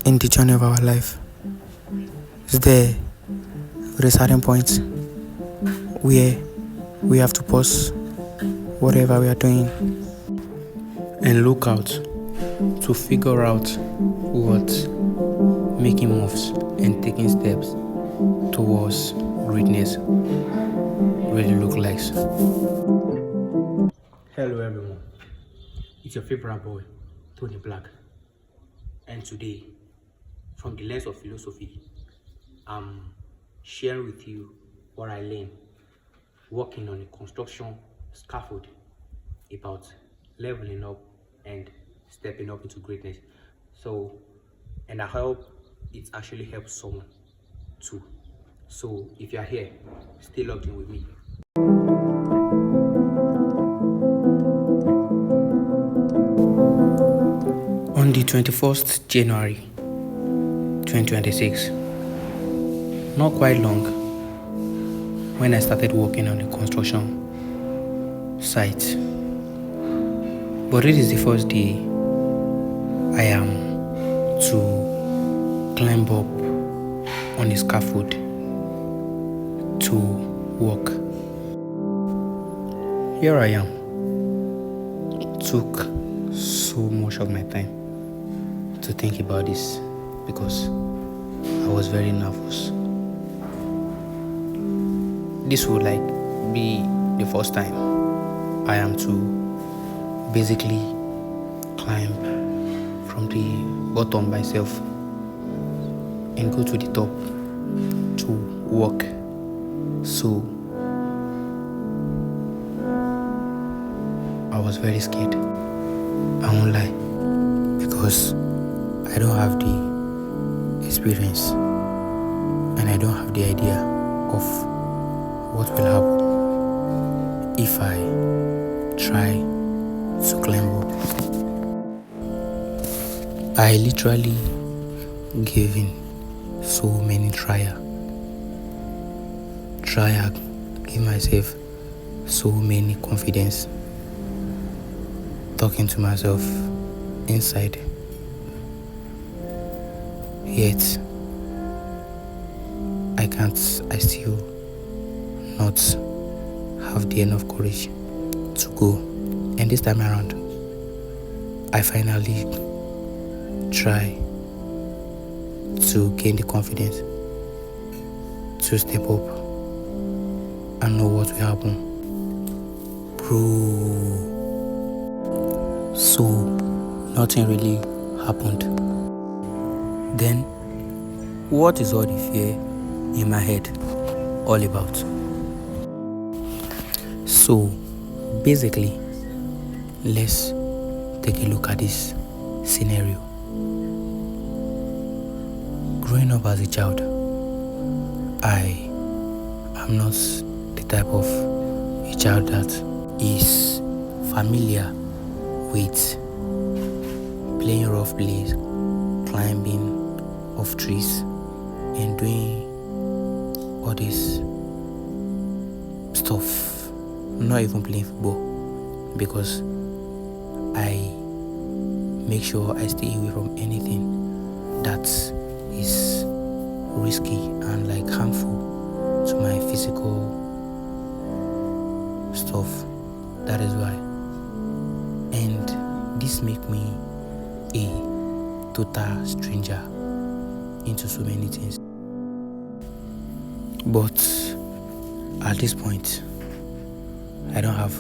in the journey of our life, is there at a certain point where we have to pause whatever we are doing and look out to figure out what making moves and taking steps towards greatness really look like. Hello everyone, it's your favorite boy, Tony Black, and today, from the lens of philosophy, I'm sharing with you what I learned working on a construction scaffold about leveling up and stepping up into greatness. And I hope it actually helps someone too. So if you are here, stay logged in with me. On the 21st January 2026, not quite long, when I started working on the construction site, but it is the first day I am to climb up on a scaffold to work. Here I am. Took so much of my time to think about this because I was very nervous. This would be the first time I am to basically climb from the bottom myself and go to the top to work. So I was very scared. I won't lie, because I don't have the experience and I don't have the idea of what will happen if I try to climb up. I literally gave in so many trial, give myself so many confidence, talking to myself inside, yet I still not have the enough courage to go. And this time around, I finally try to gain the confidence to step up and know what will happen. Bro. So nothing really happened. Then what is all the fear in my head all about? So basically, let's take a look at this scenario. Growing up as a child, I am not the type of a child that is familiar with playing rough plays, climbing off trees, and doing all this stuff. Not even playing football, because I make sure I stay away from anything that is risky and harmful to my physical stuff. That is why. And this make me a total stranger into so many things. But at this point, I don't have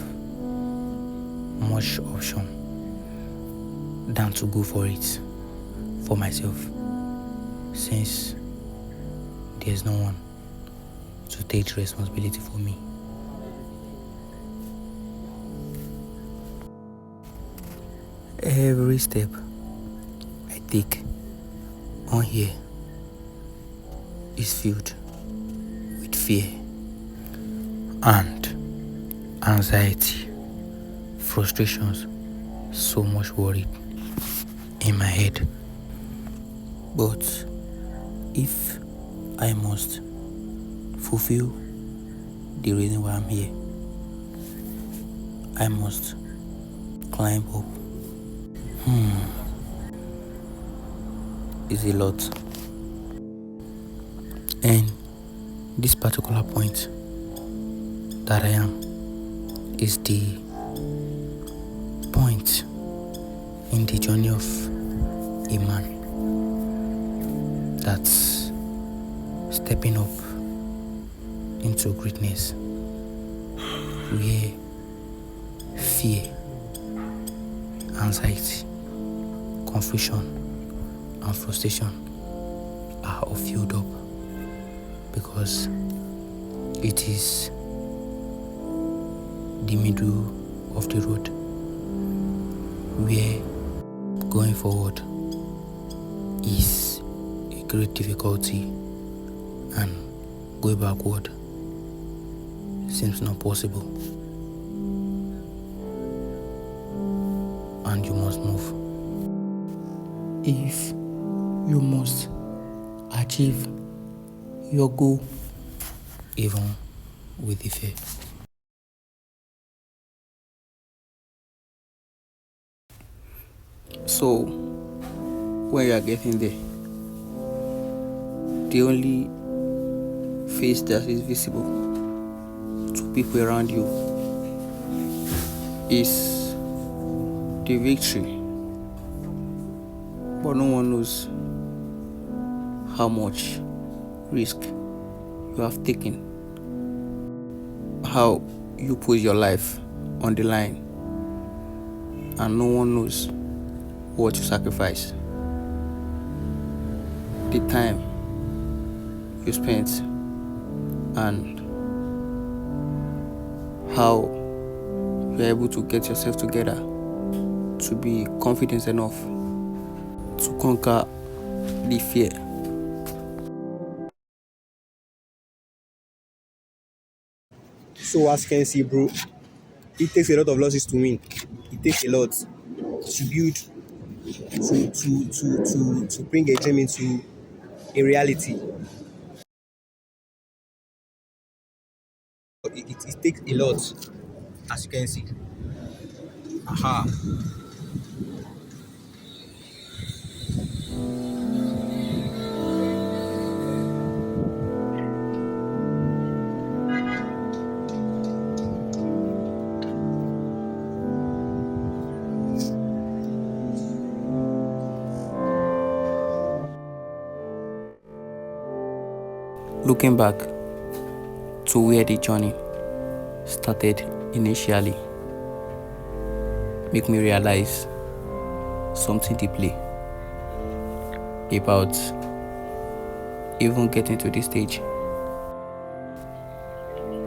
much option than to go for it for myself, since there's no one to take the responsibility for me. Every step I take on here is filled with fear and anxiety, frustrations, so much worry in my head. But if I must fulfill the reason why I'm here, I must climb up. is a lot. And this particular point that I am is the point in the journey of a man that's stepping up into greatness, where fear, anxiety, confusion, and frustration are all filled up, because it is the middle of the road where going forward is a great difficulty, and going backward seems not possible, and you must move. If you must achieve your goal, even with the fear. So, when you are getting there, the only face that is visible to people around you is the victory, but no one knows how much risk you have taken, how you put your life on the line, and no one knows what you sacrifice, the time you spent, and how you're able to get yourself together to be confident enough to conquer the fear. So as you can see, bro, it takes a lot of losses to win. It takes a lot to build, to bring a dream into a reality. It takes a lot, as you can see. Aha. Looking back to where the journey started initially, make me realize something deeply about even getting to this stage,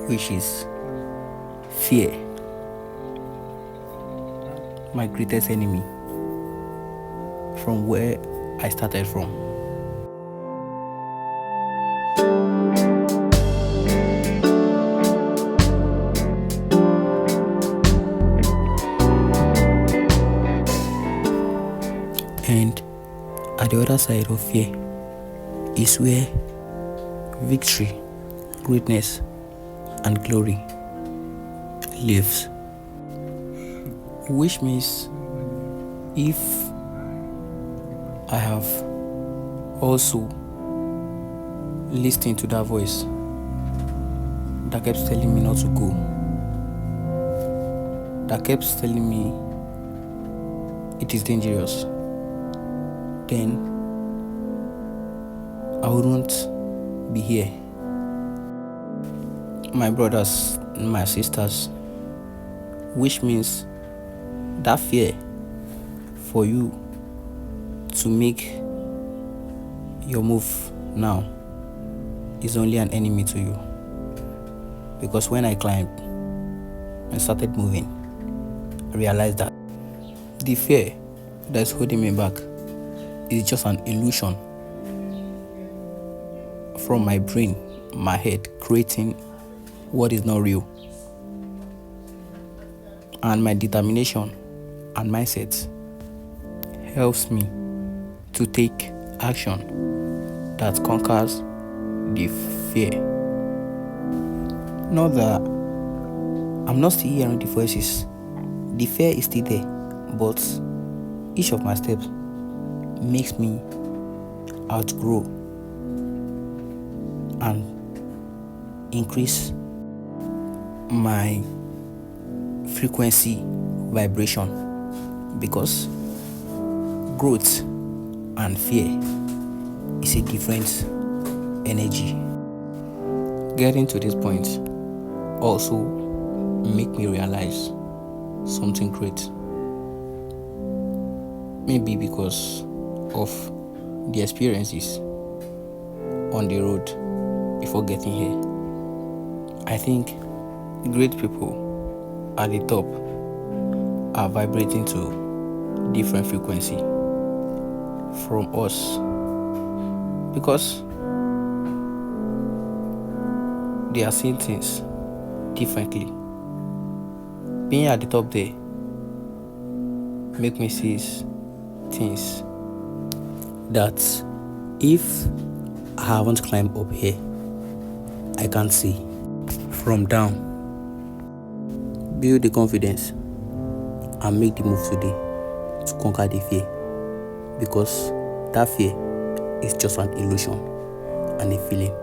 which is fear, my greatest enemy, from where I started from. And at the other side of fear is where victory, greatness, and glory lives. Which means if I have also listened to that voice that kept telling me not to go, that kept telling me it is dangerous, then I wouldn't be here. My brothers, my sisters, which means that fear for you to make your move now is only an enemy to you. Because when I climbed and started moving, I realized that the fear that's holding me back is just an illusion from my brain, my head, creating what is not real. And my determination and mindset helps me to take action that conquers the fear. Not that I'm not still hearing the voices. The fear is still there, but each of my steps makes me outgrow and increase my frequency vibration, because growth and fear is a different energy. Getting to this point also make me realize something great. Maybe because of the experiences on the road before getting here. I think great people at the top are vibrating to different frequency from us, because they are seeing things differently. Being at the top there make me see things that if I haven't climbed up here, I can't see from down. Build the confidence and make the move today to conquer the fear, because that fear is just an illusion and a feeling.